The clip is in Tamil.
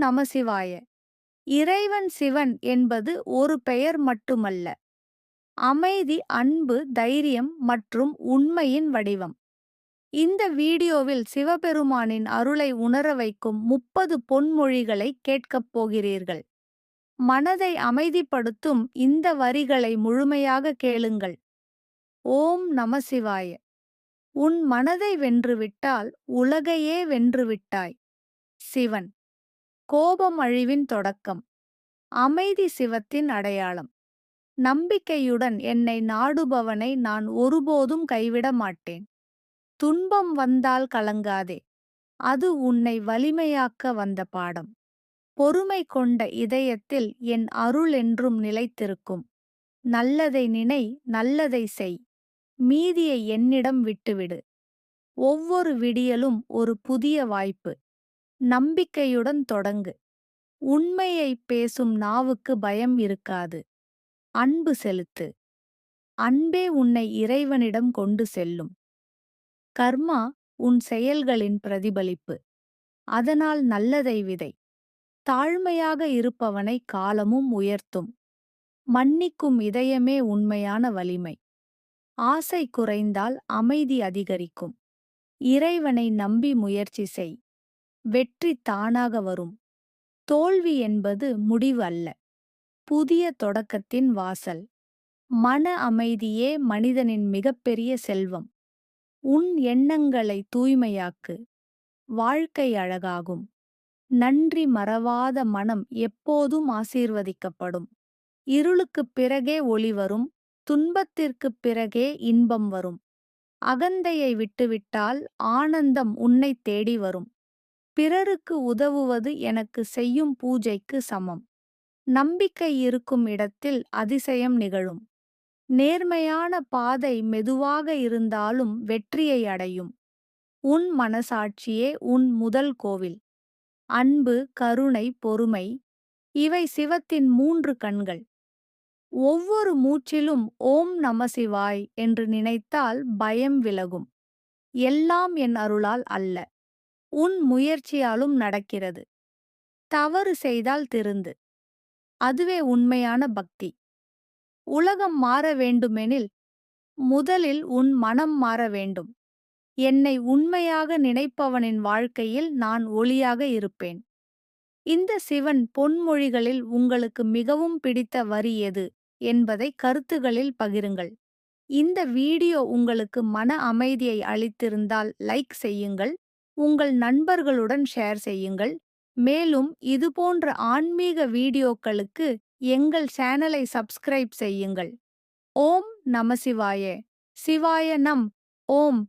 நமசிவாய. இறைவன் சிவன் என்பது ஒரு பெயர் மட்டுமல்ல. அமைதி, அன்பு, தைரியம் மற்றும் உண்மையின் வடிவம். இந்த வீடியோவில் சிவபெருமானின் அருளை உணர வைக்கும் 30 பொன்மொழிகளை கேட்கப் போகிறீர்கள். மனதை அமைதிப்படுத்தும் இந்த வரிகளை முழுமையாக கேளுங்கள். ஓம் நமசிவாய. உன் மனதை வென்றுவிட்டால் உலகையே வென்றுவிட்டாய். சிவன். கோபம் அழிவின் தொடக்கம். அமைதி சிவத்தின் அடையாளம். நம்பிக்கையுடன் என்னை நாடுபவனை நான் ஒருபோதும் கைவிட மாட்டேன். துன்பம் வந்தால் கலங்காதே. அது உன்னை வலிமையாக்க வந்த பாடம். பொறுமை கொண்ட இதயத்தில் என் அருள் என்றும் நிலைத்திருக்கும். நல்லதை நினை, நல்லதை செய். மீதியை என்னிடம் விட்டுவிடு. ஒவ்வொரு விடியலும் ஒரு புதிய வாய்ப்பு. நம்பிக்கையுடன் தொடங்கு. உண்மையை பேசும் நாவுக்கு பயம் இருக்காது. அன்பு செலுத்து. அன்பே உன்னை இறைவனிடம் கொண்டு செல்லும். கர்மா உன் செயல்களின் பிரதிபலிப்பு. அதனால் நல்லதை விதை. தாழ்மையாக இருப்பவனை காலமும் உயர்த்தும். மன்னிக்கும் இதயமே உண்மையான வலிமை. ஆசை குறைந்தால் அமைதி அதிகரிக்கும். இறைவனை நம்பி முயற்சி செய். வெற்றி தானாக வரும். தோல்வி என்பது முடிவு அல்ல, புதிய தொடக்கத்தின் வாசல். மன அமைதியே மனிதனின் மிகப்பெரிய செல்வம். உன் எண்ணங்களை தூய்மையாக்கு. வாழ்க்கை அழகாகும். நன்றி மறவாத மனம் எப்போதும் ஆசீர்வதிக்கப்படும். இருளுக்குப் பிறகே ஒளி வரும். துன்பத்திற்குப் பிறகே இன்பம் வரும். அகந்தையை விட்டுவிட்டால் ஆனந்தம் உன்னைத் தேடி வரும். பிறருக்கு உதவுவது எனக்கு செய்யும் பூஜைக்கு சமம். நம்பிக்கை இருக்கும் இடத்தில் அதிசயம் நிகழும். நேர்மையான பாதை மெதுவாக இருந்தாலும் வெற்றியை அடையும். உன் மனசாட்சியே உன் முதல் கோவில். அன்பு, கருணை, பொறுமை இவை சிவத்தின் 3 கண்கள். ஒவ்வொரு மூச்சிலும் ஓம் நமசிவாய் என்று நினைத்தால் பயம் விலகும். எல்லாம் என் அருளால் அல்ல, உன் முயற்சியாலும் நடக்கிறது. தவறு செய்தால் திருந்து. அதுவே உண்மையான பக்தி. உலகம் மாற வேண்டுமெனில் முதலில் உன் மனம் மாற வேண்டும். என்னை உண்மையாக நினைப்பவனின் வாழ்க்கையில் நான் ஒளியாக இருப்பேன். இந்த சிவன் பொன்மொழிகளில் உங்களுக்கு மிகவும் பிடித்த வரி எது என்பதை கருத்துகளில் பகிருங்கள். இந்த வீடியோ உங்களுக்கு மன அமைதியை அளித்திருந்தால் லைக் செய்யுங்கள். உங்கள் நண்பர்களுடன் ஷேர் செய்யுங்கள். மேலும் இதுபோன்ற ஆன்மீக வீடியோக்களுக்கு எங்கள் சேனலை சப்ஸ்கிரைப் செய்யுங்கள். ஓம் நமசிவாய. சிவாய நம். ஓம்.